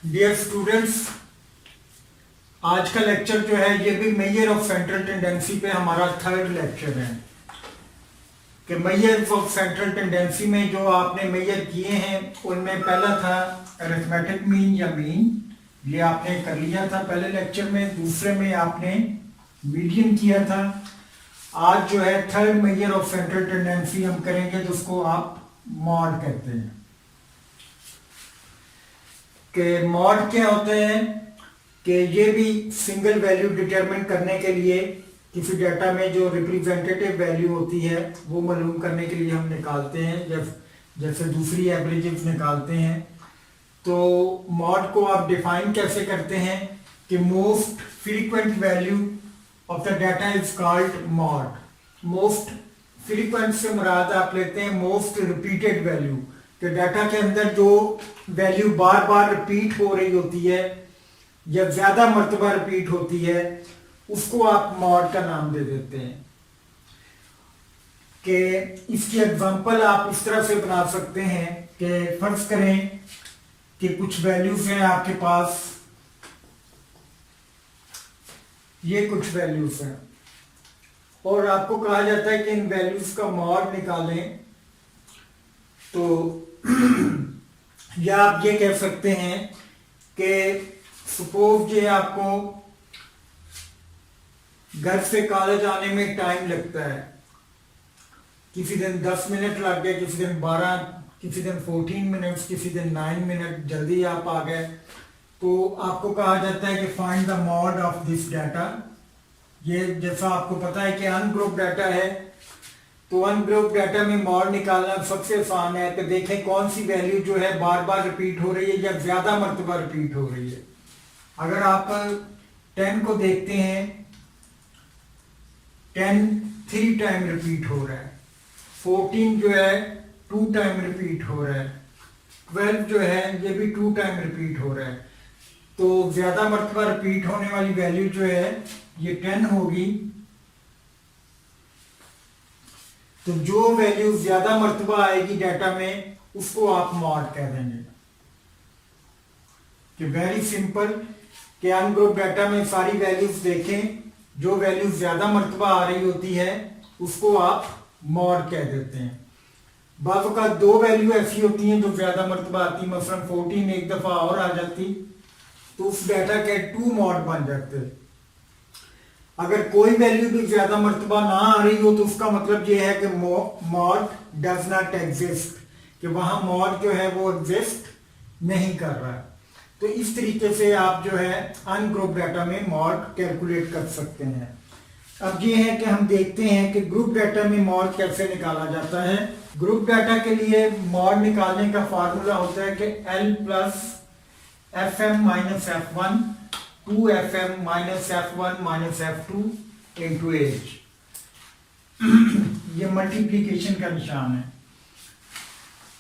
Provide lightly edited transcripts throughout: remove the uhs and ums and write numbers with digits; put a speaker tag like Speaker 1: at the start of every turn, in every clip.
Speaker 1: Dear students, आज का lecture जो है ये भी मेजर ऑफ सेंट्रल टेंडेंसी पे हमारा थर्ड लेक्चर है कि मेजर ऑफ सेंट्रल टेंडेंसी में जो आपने मेजर किए हैं उनमें पहला था अरिथमेटिक मीन या मीन, ये आपने कर लिया था पहले लेक्चर में। दूसरे में आपने मीडियन किया था। आज जो है third measure of central tendency हम करेंगे तो उसको आप मॉड कहते हैं। कि मॉड क्या होते हैं कि ये भी सिंगल वैल्यू डिटरमिन करने के लिए किसी डाटा में जो रिप्रेजेंटेटिव वैल्यू होती है वो मालूम करने के लिए हम निकालते हैं, जैसे दूसरी एवरेजेस निकालते हैं। तो मॉड को आप डिफाइन कैसे करते हैं कि most frequent value of the data is called mod. Most frequent से मुराद आप लेते हैं मोस्ट रिपीटेड वैल्यू, कि डाटा के अंदर जो वैल्यू बार बार रिपीट हो रही होती है या ज्यादा मर्तबा रिपीट होती है उसको आप मॉड का नाम दे देते हैं। कि इसकी एग्जांपल आप इस तरह से बना सकते हैं कि फर्ज करें कि कुछ वैल्यूज हैं आपके पास, ये कुछ वैल्यूज हैं और आपको कहा जाता है कि इन वैल्यूज का मॉड निकालें। तो या आप ये कह सकते हैं कि सपोज ये आपको घर से कॉलेज आने में टाइम लगता है, किसी दिन 10 मिनट लग गए, किसी दिन 12, किसी दिन 14 मिनट्स, किसी दिन 9 मिनट जल्दी आप आ गए। तो आपको कहा जाता है कि find the mod of this data. ये जैसा आपको पता है कि अनग्रुप डाटा है, तो अनग्रुप डाटा में मॉड निकालना सबसे आसान है कि देखें कौन सी वैल्यू जो है बार बार रिपीट हो रही है या ज्यादा मर्तबा रिपीट हो रही है। अगर आप 10 को देखते हैं, 10 3 टाइम रिपीट हो रहा है, 14 जो है 2 टाइम रिपीट हो रहा है, 12 जो है ये भी 2 टाइम रिपीट हो रहा है। तो ज्यादा मर्तबा रिपीट होने वाली वैल्यू जो है ये 10 होगी। तो जो वैल्यू ज्यादा मर्तबा आएगी डाटा में उसको आप मॉड कह देंगे। कि वेरी सिंपल कि अनग्रुप डाटा में सारी वैल्यूज देखें, जो वैल्यू ज्यादा मर्तबा आ रही होती है उसको आप मॉड कह देते हैं। बाज़ का दो वैल्यू ऐसी होती हैं जो ज्यादा मर्तबा आती, मसलन 14 एक दफा और आ जाती तो उस डाटा के 2 मॉड बन जाते। अगर कोई वैल्यू भी ज्यादा मर्तबा ना आ रही हो तो उसका मतलब ये है कि मॉड डज नॉट एग्जिस्ट, कि वहां मॉड जो है वो एग्जिस्ट नहीं कर रहा है। तो इस तरीके से आप जो है अनग्रुप डाटा में मॉड कैलकुलेट कर सकते हैं। अब ये है कि हम देखते हैं कि ग्रुप डाटा में मॉड कैसे निकाला जाता है। ग्रुप डाटा के लिए मॉड निकालने का फार्मूला होता है कि L plus FM minus F1 2FM minus F1 minus F2 into H. ये मल्टीप्लीकेशन का निशान है।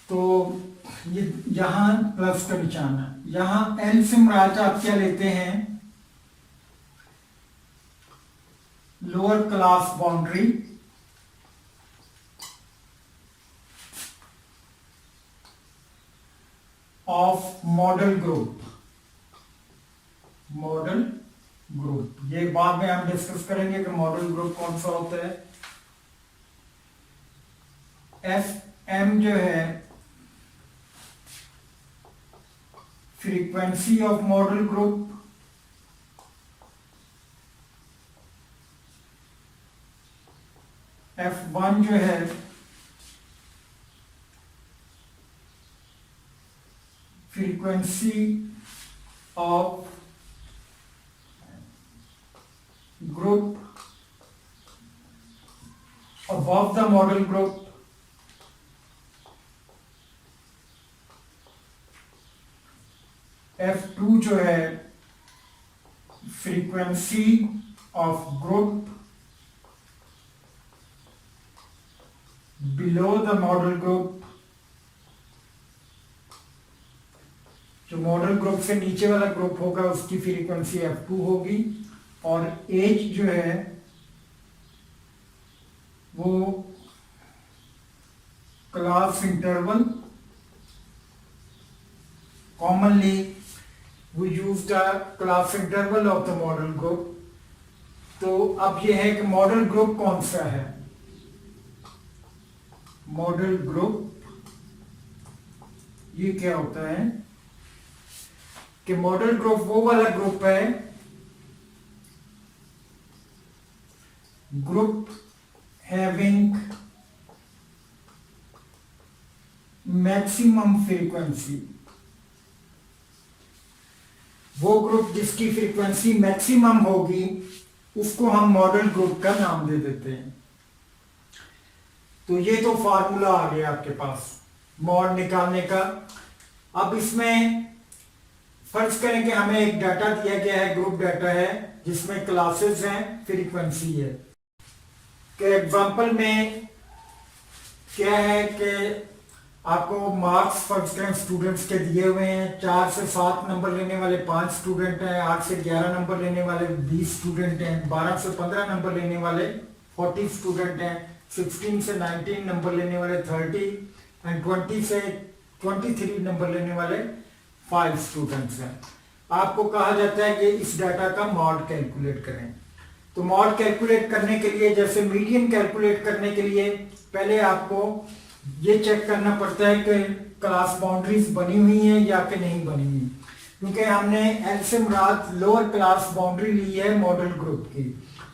Speaker 1: तो ये यहां प्लस का निशान है, यहां L से मुराद आप क्या लेते हैं, lower class boundary of modal group. Modal group ये बाद में हम डिस्कस करेंगे कि मॉडल ग्रुप कौन सा होता है। FM जो है frequency of modal group, F1 जो है frequency of group above the model group, F2 जो है frequency of group below the model group, जो मॉडल ग्रुप से नीचे वाला ग्रुप होगा उसकी फ्रीक्वेंसी F2 होगी। और एज जो है वो class interval, commonly we use the class interval of the model group। तो अब ये है कि मॉडल ग्रुप कौन सा है। मॉडल ग्रुप ये क्या होता है कि मॉडल ग्रुप वो वाला ग्रुप है, ग्रुप हैविंग मैक्सिमम फ्रीक्वेंसी। वो ग्रुप जिसकी फ्रीक्वेंसी मैक्सिमम होगी उसको हम मॉडल ग्रुप का नाम दे देते हैं। तो ये तो फार्मूला आ गया आपके पास मॉड निकालने का। अब इसमें फर्ज करें कि हमें एक डाटा दिया गया है, ग्रुप डाटा है जिसमें क्लासेस हैं, फ्रीक्वेंसी है। कि एग्जांपल में क्या है कि आपको मार्क्स फर्ज करें स्टूडेंट्स के दिए हुए हैं। 4 से 7 नंबर लेने वाले 5 स्टूडेंट हैं, 8 से 11 नंबर लेने वाले 20 स्टूडेंट हैं, 12 से 15 नंबर लेने वाले 40 स्टूडेंट हैं, 16 से 19 नंबर लेने वाले 30 एंड 20 से 23 नंबर लेने वाले 5 स्टूडेंट्स हैं। आपको कहा जाता है कि इस डाटा का मॉड कैलकुलेट करें। तो मॉड कैलकुलेट करने के लिए, जैसे मीडियन कैलकुलेट करने के लिए पहले आपको ये चेक करना पड़ता है कि क्लास बाउंड्रीज बनी हुई हैं या कि नहीं बनी हुई, क्योंकि हमने एल से मुराद लोअर क्लास बाउंड्री ली है मॉडल ग्रुप की।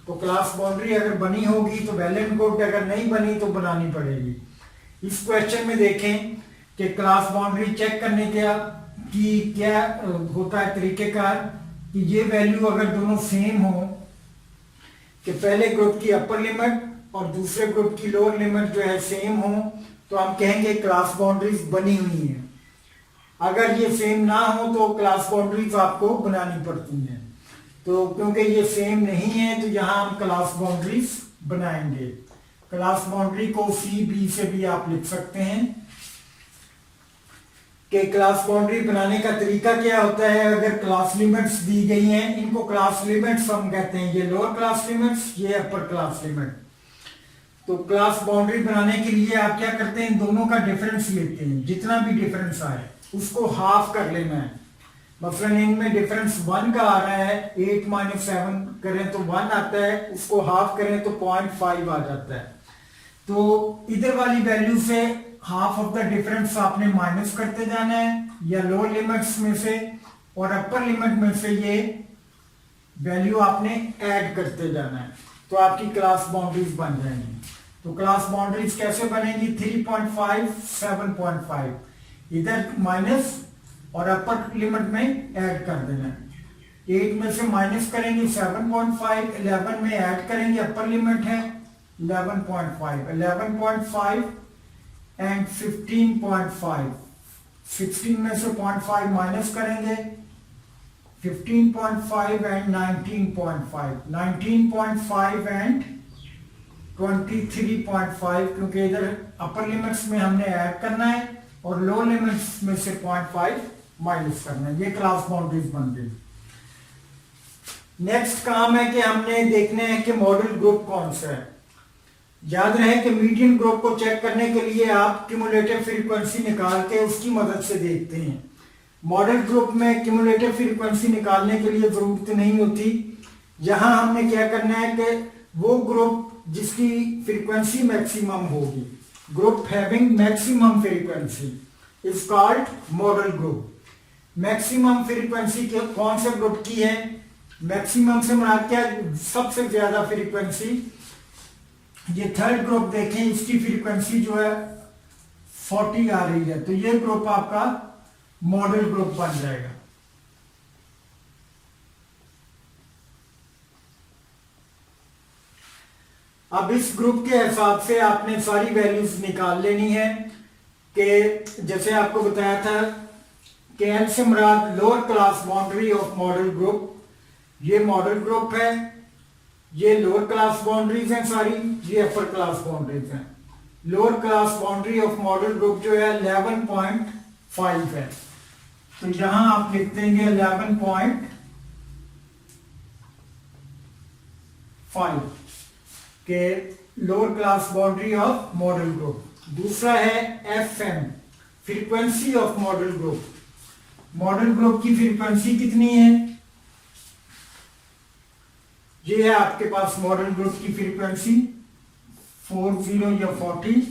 Speaker 1: तो क्लास बाउंड्री अगर बनी होगी तो वेल एंड गुड, अगर नहीं बनी तो बनानी पड़ेगी। इस क्वेश्चन में देखें कि क्लास बाउंड्री चेक करने की क्या होता है तरीकेकार कि ये वैल्यू अगर दोनों सेम हो, कि पहले ग्रुप की अपर लिमिट और दूसरे ग्रुप की लोअर लिमिट जो है सेम हो, तो हम कहेंगे क्लास बाउंड्रीज बनी हुई है। अगर ये सेम ना हो तो क्लास बाउंड्रीज आपको बनानी पड़ती हैं। तो क्योंकि ये सेम नहीं है तो यहां हम क्लास बाउंड्रीज बनाएंगे। क्लास बाउंड्री को सी बी से भी आप लिख सकते हैं कि क्लास बाउंड्री बनाने का तरीका क्या होता है। अगर क्लास लिमिट्स दी गई हैं, इनको क्लास लिमिट्स हम कहते हैं, ये लोअर क्लास लिमिट्स, ये अपर क्लास लिमिट। तो क्लास बाउंड्री बनाने के लिए आप क्या करते हैं, दोनों का डिफरेंस लेते हैं, जितना भी डिफरेंस आए उसको हाफ कर लेना है। मसलन इनमें डिफरेंस 1 का आ रहा है, 8 - 7 करें तो 1 आता है, उसको हाफ करें तो 0.5 आ जाता है। तो इधर वाली वैल्यू से हाफ ऑफ द डिफरेंस आपने माइनस करते जाना है, या लोअर लिमिट्स में से और अपर लिमिट में से ये वैल्यू आपने ऐड करते जाना है, तो आपकी क्लास बाउंड्रीज बन जाएंगी। तो क्लास बाउंड्रीज कैसे बनेगी, 3.5 7.5, इधर माइनस और अपर लिमिट में ऐड कर देना है। 8 में से माइनस करेंगे 7.5, 11 में ऐड करेंगे, अपर लिमिट है 11.5, 11.5 एंड 15.5, 16 में से 0.5 माइनस करेंगे, 15.5 एंड 19.5, 19.5 एंड 23.5, क्योंकि इधर अपर लिमिट्स में हमने ऐड करना है और लोअर लिमिट्स में से 0.5 माइनस करना है। ये क्लास बाउंड्रीज बन गई। नेक्स्ट काम है कि हमने देखना है कि मॉडल ग्रुप कौन सा है। याद रहे कि मीडियन ग्रुप को चेक करने के लिए आप क्यूमुलेटिव फ्रीक्वेंसी निकाल के उसकी मदद से देखते हैं। मॉडल ग्रुप में क्यूमुलेटिव फ्रीक्वेंसी निकालने के लिए जरूरत नहीं होती। यहां हमने क्या करना है कि वो ग्रुप जिसकी फ्रीक्वेंसी मैक्सिमम होगी, group having maximum frequency is called model group. Maximum frequency कौन से ग्रुप की है, मैक्सिमम से मुराद क्या, सबसे ज्यादा फ्रीक्वेंसी। ये थर्ड ग्रुप देखें, इसकी फ्रीक्वेंसी जो है 40 आ रही है, तो ये ग्रुप आपका मॉडल ग्रुप बन जाएगा। अब इस ग्रुप के हिसाब से आपने सारी वैल्यूज निकाल लेनी है कि जैसे आपको बताया था कि एल से मुराद lower class boundary of modal group. ये मॉडल ग्रुप है, ये लोअर क्लास बाउंड्रीज हैं सारी, ये अपर क्लास बाउंड्रीज हैं। Lower class boundary of modal group जो है 11.5 है, तो यहां आप लिख देंगे 11.5 के lower class boundary of modal group. दूसरा है F M, frequency of modal group. Modal group की फ्रीक्वेंसी कितनी है? ये है आपके पास मॉडल ग्रुप की फ्रीक्वेंसी 40 या 40।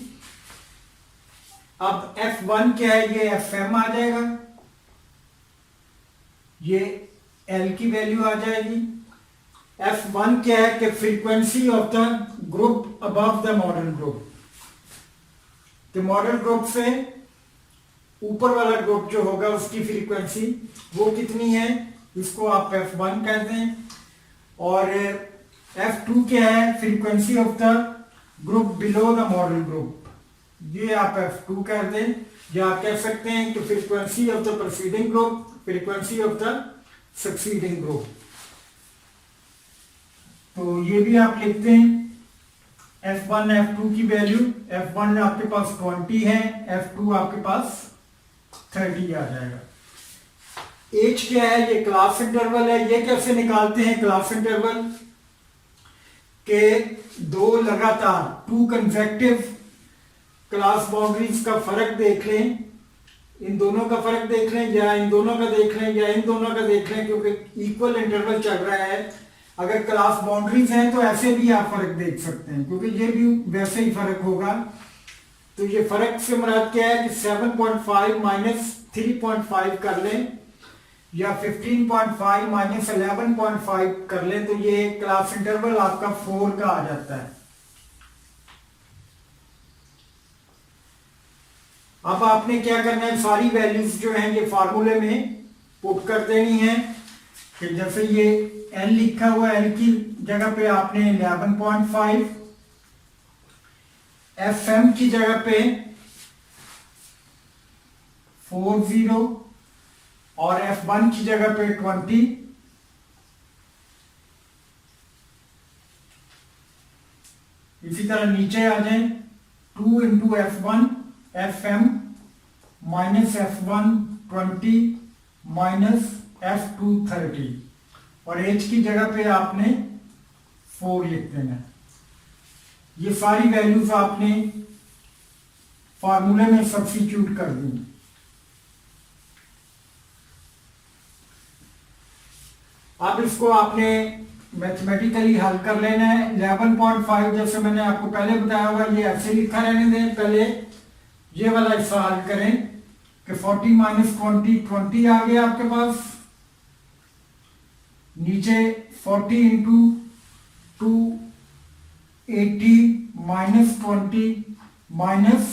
Speaker 1: अब F1 क्या है? ये FM आ जाएगा, ये L की वैल्यू आ जाएगी। F1 क्या है कि frequency of the group above the model group. तो मॉडल ग्रुप से ऊपर वाला ग्रुप जो होगा उसकी फ्रीक्वेंसी वो कितनी है, इसको आप F1 कहते हैं। और F2 क्या है? Frequency of the group below the model group, ये आप F2 कह दें। या आप कह सकते हैं कि frequency of the preceding group, frequency of the succeeding group. तो ये भी आप लिखते हैं F1 F2 की वैल्यू। F1 आपके पास 20 है, F2 आपके पास 30 आ जाएगा। एज क्या है? ये क्लास इंटरवल है। ये कैसे निकालते हैं क्लास इंटरवल? के दो लगातार 2 कंसेक्टिव क्लास बाउंड्रीज का फर्क देख लें, इन दोनों का फर्क देख लें या इन दोनों का देख लें या इन दोनों का देख लें, क्योंकि इक्वल इंटरवल चल रहा है। अगर क्लास बाउंड्रीज हैं तो ऐसे भी आप फर्क देख सकते हैं, क्योंकि ये भी वैसे ही फर्क होगा। तो ये फर्क से मुराद क्या है कि 7.5 माइनस 3.5 कर लें या 15.5 माइनस 11.5 कर लें, तो ये क्लास इंटरवल आपका 4 का आ जाता है। अब आपने क्या करना है, सारी वैल्यूज जो हैं ये फार्मूले में पुट कर देनी है। कि जैसे ये L लिखा हुआ है, L की जगह पे आपने 11.5, FM की जगह पे 40 और F1 की जगह पे 20। इसी तरह नीचे आ जाए 2 into F1 FM minus F1 20 minus F2 30 और एच की जगह पे आपने 4 लिख देना। ये सारी वैल्यूज आपने फार्मूले में सब्स्टिट्यूट कर दी। अब इसको आपने मैथमेटिकली हल कर लेना है। 11.5 जैसे मैंने आपको पहले बताया हुआ, ये ऐसे लिखा रहने दें। पहले ये वाला हिस्सा हल करें कि 40 माइनस 20 आ गया आपके पास। नीचे 40 इंटू 2 80 माइनस 20 माइनस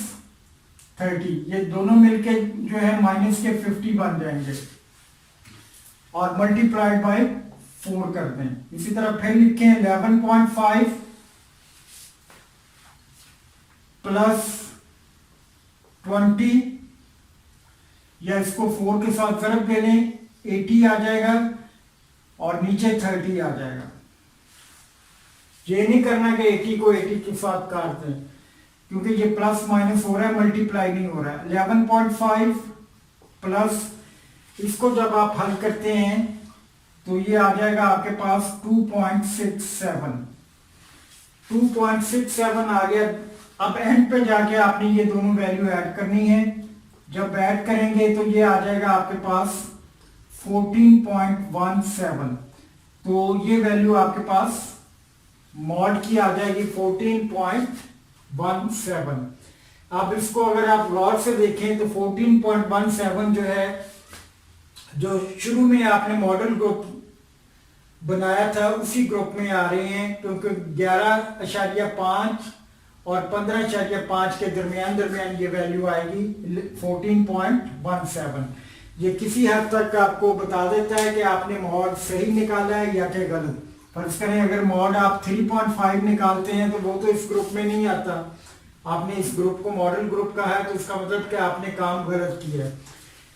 Speaker 1: 30, ये दोनों मिलके जो है माइनस के 50 बन जाएंगे और मल्टीप्लाइड बाय 4 कर दें। इसी तरह फिर लिखें 11.5 प्लस 20, या इसको 4 के साथ ज़रब दे लें, 80 आ जाएगा और नीचे 30 आ जाएगा। ये नहीं करना कि 80 को 80 के साथ काट दें, क्योंकि ये प्लस माइनस हो रहा है, मल्टीप्लाई नहीं हो रहा है। 11.5 प्लस, इसको जब आप हल करते हैं तो ये आ जाएगा आपके पास 2.67 आ गया। अब एंड पे जाके आपने ये दोनों वैल्यू ऐड करनी है। जब ऐड करेंगे तो ये आ जाएगा आपके पास 14.17। तो ये वैल्यू आपके पास मॉड की आ जाएगी 14.17। अब इसको अगर आप गौर से देखें तो 14.17 जो है, जो शुरू में आपने मॉडल ग्रुप बनाया था उसी ग्रुप में आ रहे हैं, क्योंकि 11.5 और 15.5 के दरमियान ये वैल्यू आएगी 14.17। ये किसी हद तक आपको बता देता है कि आपने मॉड सही निकाला है या कि गलत। फर्ज करें अगर मॉड आप 3.5 निकालते हैं तो वो तो इस ग्रुप में नहीं आता, आपने इस ग्रुप को मॉडल ग्रुप कहा है, तो इसका मतलब कि आपने काम गलत किया है।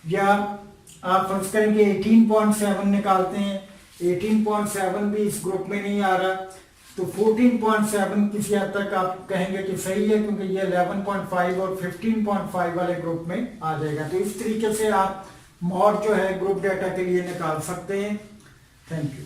Speaker 1: या आप फर्ज करें कि 18.7 निकालते हैं, 18.7 भी इस ग्रुप में नहीं आ रहा, तो 14.7 किसी हद तक आप कहेंगे कि सही है, क्योंकि ये 11.5 और 15.5 वाले ग्रुप में आ जाएगा। तो इस तरीके से आप मॉड जो है ग्रुप डेटा के लिए निकाल सकते हैं। Thank you.